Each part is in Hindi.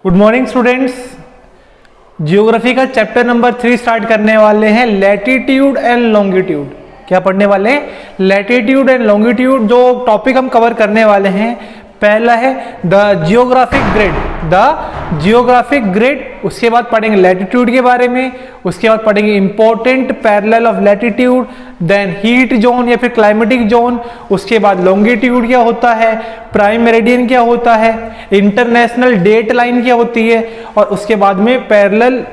Good morning students. जियोग्राफी का चैप्टर नंबर 3 स्टार्ट करने वाले हैं, लैटिट्यूड एंड लॉन्गिट्यूड। क्या पढ़ने वाले हैं? Latitude and longitude. जो टॉपिक हम कवर करने वाले हैं, पहला है the geographic grid, the geographic grid. उसके बाद पढ़ेंगे लैटिट्यूड के बारे में, उसके बाद पढ़ेंगे important parallel of latitude, then heat zone या फिर क्लाइमेटिक जोन। उसके बाद लॉन्गिट्यूड क्या होता है, प्राइम मेरिडियन क्या होता है, इंटरनेशनल डेट लाइन क्या होती है, और उसके बाद में parallel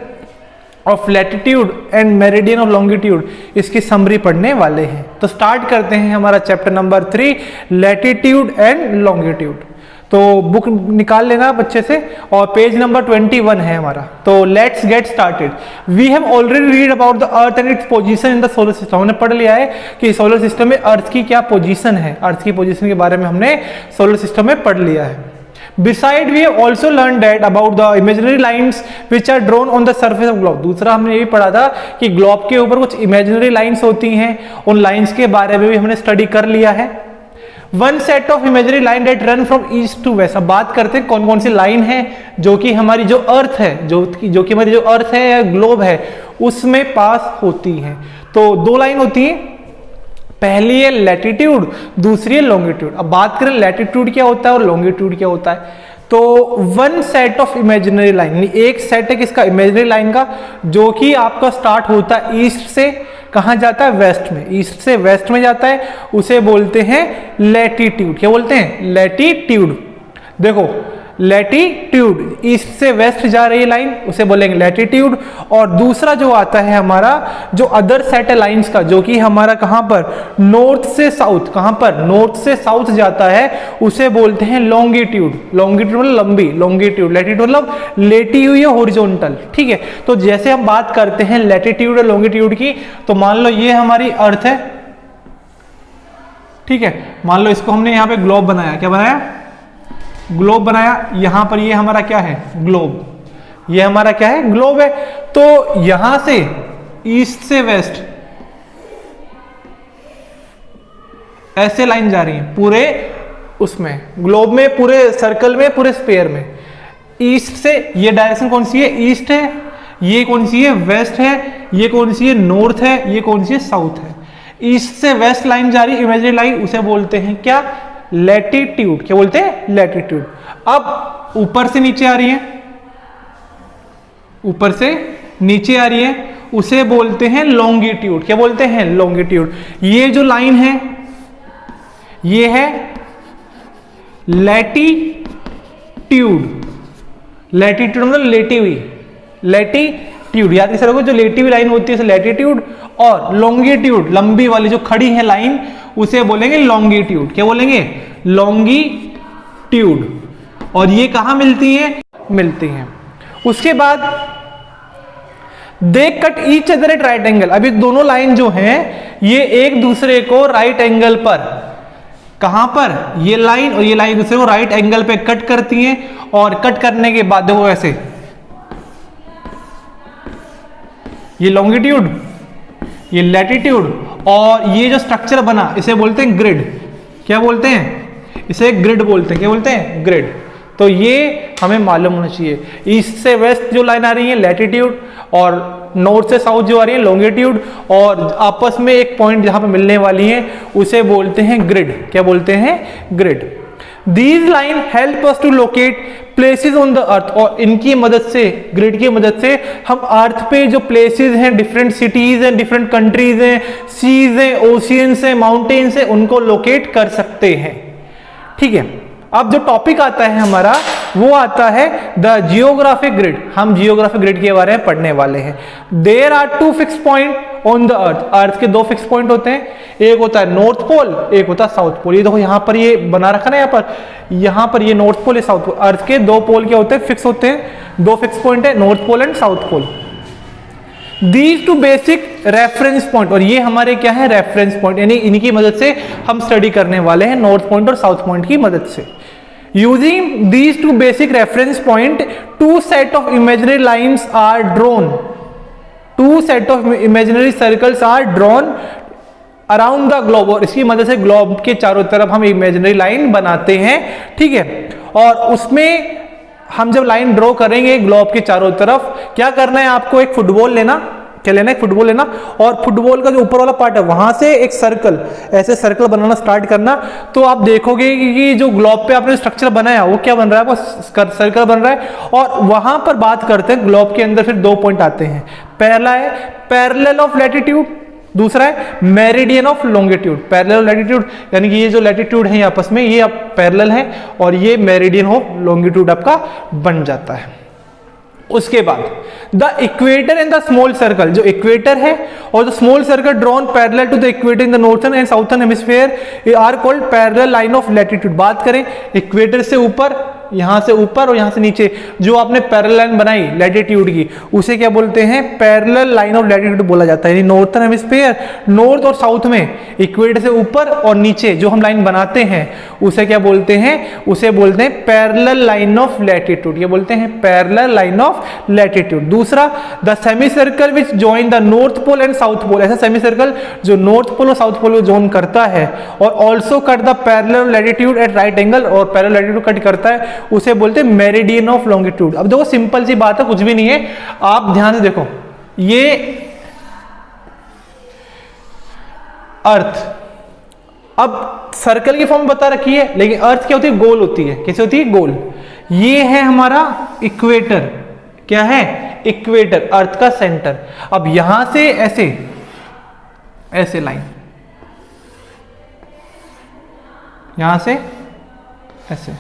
of latitude and meridian of longitude, इसकी समरी पढ़ने वाले हैं। तो स्टार्ट करते हैं हमारा chapter number 3, latitude and longitude. तो बुक निकाल लेना बच्चे से, और पेज नंबर 21 है हमारा। तो let's get started. We have already read about the earth and its position in the solar system. हमने पढ़ लिया है कि सोलर सिस्टम में अर्थ की क्या पोजीशन है, अर्थ की पोजीशन के बारे में हमने सोलर सिस्टम में पढ़ लिया है। Beside we have also learned that about the imaginary lines which are drawn on the surface of globe। दूसरा हमने ये भी पढ़ा था कि ग्लोब के ऊपर कुछ इमेजिनरी लाइंस होती हैं, उन लाइंस के बारे में भी हमने स्टडी कर लिया है। One set of imaginary line that run from east to west. अब बात करते हैं कौन कौन सी लाइन है जो कि हमारी जो अर्थ है, जो कि हमारी जो अर्थ है या ग्लोब है उसमें पास होती है। तो दो लाइन होती है, पहली है लैटिट्यूड, दूसरी है लॉन्गिट्यूड। अब बात करें लैटिट्यूड क्या होता है और लॉन्गिट्यूड क्या होता है। तो one set of imaginary line, एक सेट है किसका, इमेजिनरी लाइन का, जो कि आपका स्टार्ट होता है ईस्ट से, कहां जाता है, वेस्ट में, ईस्ट से वेस्ट में जाता है, उसे बोलते हैं लैटिट्यूड। क्या बोलते हैं? लैटिट्यूड। देखो लैटिट्यूड, ईस्ट से वेस्ट जा रही लाइन, उसे बोलेंगे लैटिट्यूड। और दूसरा जो आता है हमारा, जो अदर सेट है लाइंस का, जो कि हमारा कहां पर, नॉर्थ से साउथ, कहां पर, नॉर्थ से साउथ जाता है, उसे बोलते हैं लॉन्गिट्यूड। लॉन्गिट्यूड मतलब लंबी, लॉन्गिट्यूड। लैटिट्यूड मतलब लेटी हुई है, हॉरिजॉन्टल। ठीक है, तो जैसे हम बात करते हैं लैटिट्यूड और लॉन्गिट्यूड की, तो मान लो ये हमारी अर्थ है, ठीक है, मान लो इसको हमने यहां पे ग्लोब बनाया, क्या बनाया, ग्लोब बनाया। यहां पर ये हमारा क्या है, ग्लोब, ये हमारा क्या है, ग्लोब है। तो यहां से ईस्ट से वेस्ट ऐसे लाइन जा रही है पूरे उसमें, ग्लोब में, पूरे सर्कल में, पूरे स्फीयर में। ईस्ट से ये डायरेक्शन कौन सी है, ईस्ट है, ये कौन सी है, वेस्ट है, ये कौन सी है, नॉर्थ है, ये कौन सी है, साउथ है। ईस्ट से वेस्ट लाइन जा रही है इमेजिनरी लाइन, उसे बोलते हैं क्या, लैटिट्यूड। क्या बोलते हैं, लैटिट्यूड। अब ऊपर से नीचे आ रही है, ऊपर से नीचे आ रही है, उसे बोलते हैं लॉन्गिट्यूड। क्या बोलते हैं, लॉन्गिट्यूड। ये जो लाइन है ये है लैटिट्यूड। लैटिट्यूड मतलब लेटी हुई, लैटिट्यूड याद इसे रखो, जो लेटी हुई लाइन होती है लैटिट्यूड। और लॉन्गिट्यूड, लंबी वाली जो खड़ी है लाइन, उसे बोलेंगे लॉन्गिट्यूड। क्या बोलेंगे, लॉन्गिट्यूड। और ये कहां मिलती है, मिलती हैं। उसके बाद they cut each other at right angle. अभी दोनों लाइन जो हैं ये एक दूसरे को राइट एंगल पर, कहां पर, ये लाइन और ये लाइन दूसरे को राइट एंगल पे कट करती हैं। और कट करने के बाद देखो ऐसे, ये लॉन्गिट्यूड, ये लैटिट्यूड, और ये जो स्ट्रक्चर बना इसे बोलते हैं ग्रिड। क्या बोलते हैं, इसे ग्रिड बोलते हैं। क्या बोलते हैं, ग्रिड। तो ये हमें मालूम होना चाहिए। ईस्ट से वेस्ट जो लाइन आ रही है लैटिट्यूड, और नॉर्थ से साउथ जो आ रही है लॉन्गिट्यूड, और आपस में एक पॉइंट जहां पे मिलने वाली है उसे बोलते हैं ग्रिड। क्या बोलते हैं, grid. These line help us to locate places on the earth। और इनकी मदद से, ग्रिड की मदद से हम अर्थ पे जो प्लेसेस हैं, डिफरेंट सिटीज हैं, डिफरेंट कंट्रीज हैं, सीज हैं, ओशियंस हैं, माउंटेन्स हैं, उनको लोकेट कर सकते हैं। ठीक है, अब जो टॉपिक आता है हमारा वो आता है द जियोग्राफिक ग्रिड। हम जियोग्राफिक ग्रिड के बारे में पढ़ने वाले हैं। There are two fix point on the earth. Earth के दो फिक्स पॉइंट होते हैं, एक होता है नॉर्थ पोल, एक होता है साउथ पोल। ये देखो यहां पर ये बना रखा ना, यहां पर ये नॉर्थ पोल, ये साउथ पोल। अर्थ के दो पोल क्या होते हैं, फिक्स होते हैं, दो फिक्स पॉइंट है, north pole and south pole. These two basic reference point, और ये हमारे क्या है, रेफरेंस पॉइंट, यानी इनकी मदद से हम स्टडी करने वाले हैं, नॉर्थ पॉइंट और साउथ पॉइंट की मदद से। Using these two basic reference point, two set of imaginary lines are drawn. Two set of imaginary circles are drawn around the globe, और इसकी मदद से ग्लोब के चारों तरफ हम इमेजिनरी लाइन बनाते हैं। ठीक है, और उसमें हम जब लाइन ड्रॉ करेंगे ग्लोब के चारों तरफ, क्या करना है आपको, एक फुटबॉल लेना, क्या लेना है, फुटबॉल लेना, और फुटबॉल का जो ऊपर वाला पार्ट है वहां से एक सर्कल, ऐसे सर्कल बनाना स्टार्ट करना। तो आप देखोगे कि जो ग्लोब पे आपने स्ट्रक्चर बनाया वो क्या बन रहा है, वो सर्कल बन रहा है। और वहां पर बात करते हैं ग्लोब के अंदर फिर 2 पॉइंट आते हैं। पहला है पैरेलल ऑफ लैटिट्यूड, दूसरा है meridian of longitude. Parallel of latitude यानी कि ये जो लैटिट्यूड है आपस में ये अब पैरेलल है, और ये मेरिडियन ऑफ लॉन्गिट्यूड आपका बन जाता है। उसके बाद the equator and the small circle, जो इक्वेटर है और the small circle drawn parallel to the equator in the northern and southern hemisphere are called parallel line of latitude. बात करें इक्वेटर से ऊपर, यहां से ऊपर और यहां से नीचे जो आपने पैरेलल लाइन बनाई लैटिट्यूड की, उसे क्या बोलते हैं, पैरेलल लाइन ऑफ लैटिट्यूड बोला जाता है। यानी नॉर्थर्न हेमिस्फीयर, नॉर्थ और साउथ में इक्वेटर से ऊपर और नीचे जो हम लाइन बनाते हैं उसे क्या बोलते हैं, उसे बोलते हैं पैरेलल लाइन ऑफ लैटिट्यूड। ये बोलते हैं पैरेलल लाइन ऑफ लैटिट्यूड। दूसरा the semi circle which join the north pole and south pole, ऐसा सेमी सर्कल जो नॉर्थ पोल और साउथ पोल को जॉइन करता है और also cut the parallel latitude at right angle, और पैरेलल लैटिट्यूड कट करता है, उसे बोलते हैं मेरिडियन ऑफ लॉन्गिट्यूड। अब देखो सिंपल सी बात है, कुछ भी नहीं है, आप ध्यान से देखो, ये अर्थ अब सर्कल की फॉर्म बता रखी है, लेकिन अर्थ क्या होती है, गोल होती है। कैसे होती है, गोल। ये है हमारा इक्वेटर, क्या है, इक्वेटर, अर्थ का सेंटर। अब यहां से ऐसे ऐसे लाइन, यहां से ऐसे,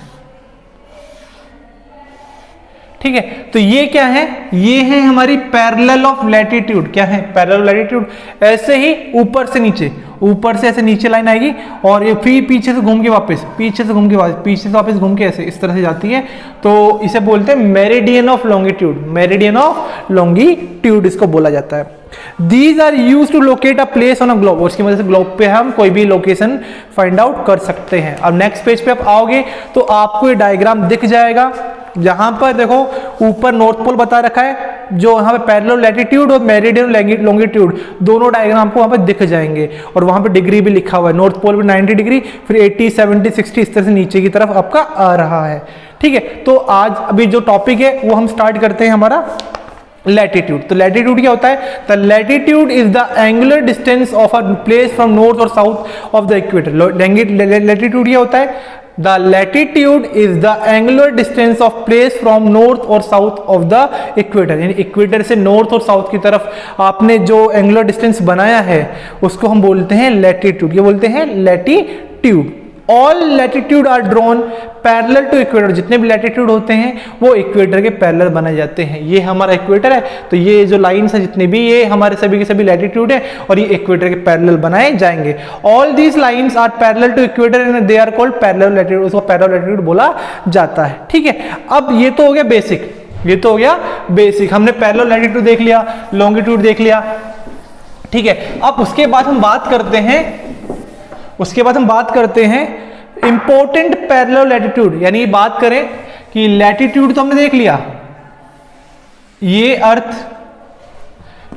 ठीक है। तो ये क्या है, ये है हमारी पैरेलल ऑफ लैटिट्यूड। क्या है, पैरेलल ऑफ लैटिट्यूड। ऐसे ही ऊपर से नीचे, ऊपर से ऐसे नीचे लाइन आएगी और ये फिर पीछे से घूम के वापस, पीछे से घूम के वापस, पीछे से वापस घूम के ऐसे इस तरह से जाती है। तो इसे बोलते हैं meridian of longitude, meridian of longitude इसको बोला जाता है। These are used to locate a place on a globe, और इसकी मदद से ग्लोब पे हम कोई भी लोकेशन फाइंड आउट कर सकते हैं। अब नेक्स्ट पेज पे आप आओगे तो आपको ये डायग्राम दिख जाएगा, जहां पर देखो ऊपर नॉर्थ पोल बता रखा है, जो यहाँ पे पैरेलल लैटिट्यूड और मेरिडियन लॉन्गिट्यूड दोनों डायग्राम आपको वहां पे दिख जाएंगे, और वहां पे डिग्री भी लिखा हुआ है, नॉर्थ पोल पे 90 डिग्री, फिर 80, 70, 60 इस तरह से नीचे की तरफ आपका आ रहा है। ठीक है, तो आज अभी जो टॉपिक है वो हम स्टार्ट करते हैं हमारा लैटिट्यूड। तो लैटिट्यूड क्या होता है, the latitude is the angular distance of a place from north और south of the equator. Latitude क्या होता है, the latitude is the angular distance of place from north और साउथ ऑफ द इक्वेटर। यानी इक्वेटर से नॉर्थ और साउथ की तरफ आपने जो एंगुलर डिस्टेंस बनाया है उसको हम बोलते हैं लैटिट्यूड। ये बोलते हैं latitude. All latitude are drawn parallel to equator. जितने भी लैटिट्यूड होते हैं वो इक्वेटर के पैरेलल बनाए जाते हैं। ये हमारा इक्वेटर है, तो ये जो लाइंस है जितने भी, ये हमारे सभी के सभी लैटिट्यूड है और ये इक्वेटर के पैरेलल बनाए जाएंगे। All these lines are parallel to equator and they are called parallel latitude. उसको पैरेलल लैटिट्यूड बोला जाता है। ठीक है, अब ये तो हो गया बेसिक, ये तो हो गया बेसिक। हमने पैरेलल लैटिट्यूड देख लिया, लॉन्गिट्यूड देख लिया। ठीक है, अब उसके बाद हम बात करते हैं इंपॉर्टेंट पैरेलल लैटिट्यूड। यानी बात करें कि लैटिट्यूड तो हमने देख लिया, ये अर्थ,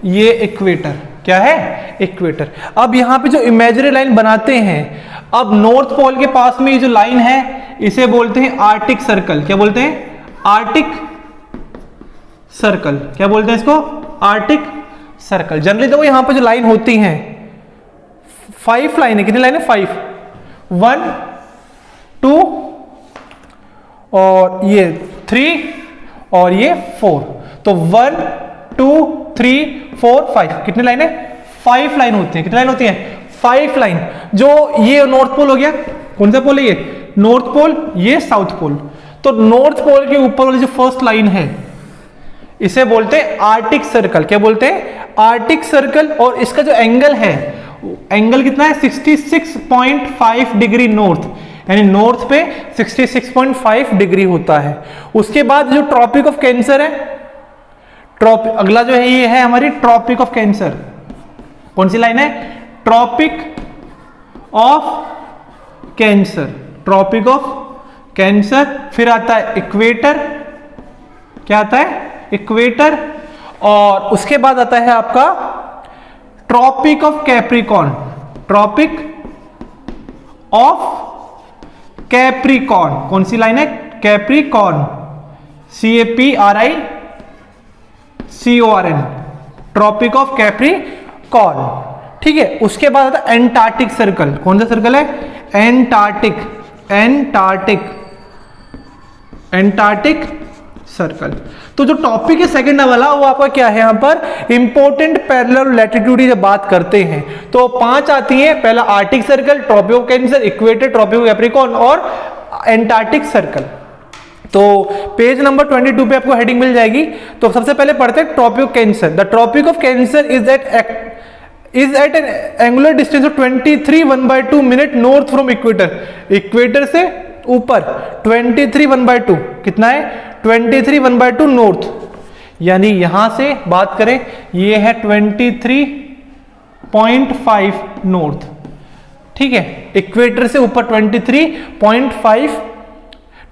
ये इक्वेटर, क्या है, इक्वेटर। अब यहां पे जो इमेजिनरी लाइन बनाते हैं, अब नॉर्थ पोल के पास में ये जो लाइन है इसे बोलते हैं आर्टिक सर्कल। क्या बोलते हैं, आर्टिक सर्कल। क्या बोलते हैं इसको, आर्टिक सर्कल। जनरली देखो यहां पे जो लाइन होती हैं 5 लाइन है, कितनी लाइन है, 5, 1, 2 और ये 3 और ये 4। तो 1, 2, 3, 4, 5 कितनी लाइन है, 5 लाइन होती है। कितनी लाइन होती है, 5 लाइन। जो ये नॉर्थ पोल हो गया, कौन सा पोल है ये, नॉर्थ पोल, ये साउथ पोल। तो नॉर्थ पोल के ऊपर वाली जो फर्स्ट लाइन है इसे बोलते हैं आर्टिक सर्कल। क्या बोलते हैं, आर्टिक सर्कल। और इसका जो एंगल है, एंगल कितना है, 66.5 डिग्री नॉर्थ, यानी नॉर्थ पे 66.5 डिग्री होता है। उसके बाद जो ट्रॉपिक ऑफ कैंसर है, अगला जो है ये है हमारी ट्रॉपिक ऑफ कैंसर। कौन सी लाइन है, tropic of cancer, tropic of cancer. फिर आता है इक्वेटर, क्या आता है, इक्वेटर। और उसके बाद आता है आपका tropic of capricorn, tropic of capricorn. कौन सी लाइन है, capricorn, CAPRICORN, tropic of capricorn. ठीक है, उसके बाद आता है एंटार्क्टिक सर्कल। कौन सा सर्कल है? Antarctic circle. तो जो टॉपिक है सेकंड वाला वो आपका क्या है? यहां पर इंपॉर्टेंट पैरेलल लैटिट्यूड की जब बात करते हैं तो 5 आती हैं। पहला arctic circle, tropic of cancer, equator, tropic of capricorn और एंटार्क्टिक सर्कल। तो पेज नंबर 22 पे आपको हेडिंग मिल जाएगी। तो सबसे पहले पढ़ते हैं tropic of cancer. The tropic of cancer is at an angular distance of 23 minute north from equator. Equator से ऊपर 23 कितना है? 23 नॉर्थ, यानी यहां से बात करें ये है 23.5 नॉर्थ। ठीक है, इक्वेटर से ऊपर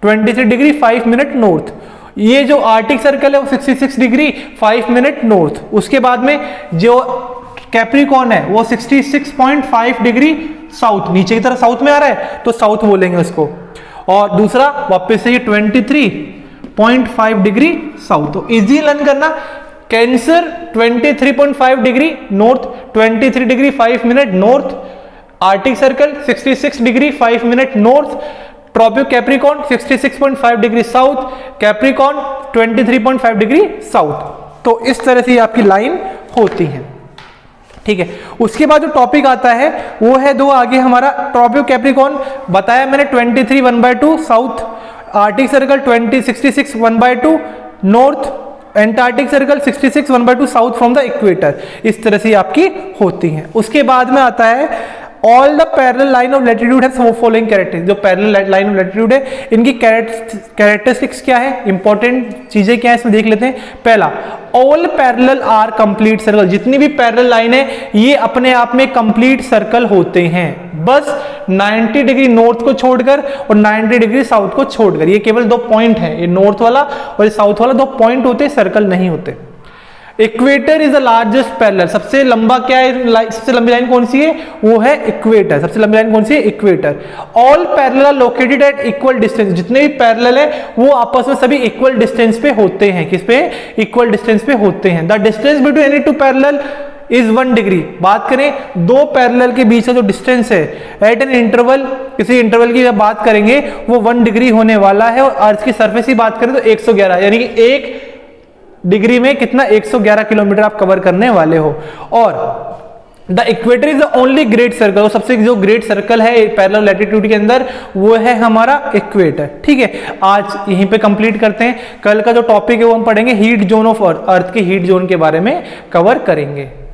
23 डिग्री 5 मिनट नॉर्थ। ये जो आर्टिक सर्कल है वो 66 डिग्री 5 मिनट नॉर्थ। उसके बाद में जो कैप्रिकॉर्न है वो 66.5 डिग्री साउथ, नीचे की तरफ साउथ में आ रहा है तो साउथ बोलेंगे उसको। और दूसरा वापस से ये 23.5 डिग्री साउथ। तो इजी लर्न करना, cancer 23.5 degree north, 23 degree 5 minute north, arctic circle 66 degree 5 minute north, tropic capricorn 66.5 degree south, capricorn 23.5 degree south. तो इस तरह से आपकी लाइन होती है। ठीक है, उसके बाद जो टॉपिक आता है वो है दो आगे हमारा ट्रॉपिक कैप्रिकॉर्न बताया मैंने 23 south, Arctic circle 66 1/2 north, Antarctic circle 66 1/2 south from the equator. इस तरह से आपकी होती है। उसके बाद में आता है all the parallel line of latitude have following characteristics. जो पैरेलल लाइन ऑफ लैटिट्यूड है इनकी कैरेक्टरिस्टिक्स क्या है, इंपॉर्टेंट चीजें क्या है इसमें देख लेते हैं। पहला, all parallel are complete circle. जितनी भी पैरेलल लाइन है ये अपने आप में कंप्लीट सर्कल होते हैं, बस 90 डिग्री नॉर्थ को छोड़कर और 90 डिग्री साउथ को छोड़कर। ये केवल 2 पॉइंट है, ये नॉर्थ वाला और साउथ वाला 2 पॉइंट होते, सर्कल नहीं होते। Equator is the largest parallel. सबसे लंबा क्या है, सबसे लंबी लाइन कौन सी है? वो है इक्वेटर। सबसे लंबी लाइन कौन सी है? Equator. All parallel are located at equal distance. जितने भी पैरेलल है वो आपस में सभी इक्वल डिस्टेंस पे होते हैं। किस पे? इक्वल डिस्टेंस पे होते हैं। The distance between any 2 parallel is 1 degree. बात करें 2 पैरेलल के बीच का जो डिस्टेंस है एट एन इंटरवल, किसी इंटरवल की जब बात करेंगे वो 1 डिग्री होने वाला है। और अर्थ की सरफेस की बात करें तो 111, यानी कि 1 डिग्री में कितना? 111 किलोमीटर आप कवर करने वाले हो। और the equator is the only great circle. सबसे जो ग्रेट सर्कल है पैरेलल लैटिट्यूड के अंदर वो है हमारा इक्वेटर। ठीक है, आज यहीं पे कंप्लीट करते हैं। कल का जो टॉपिक है वो हम पढ़ेंगे heat zone of earth. Earth के हीट जोन के बारे में कवर करेंगे।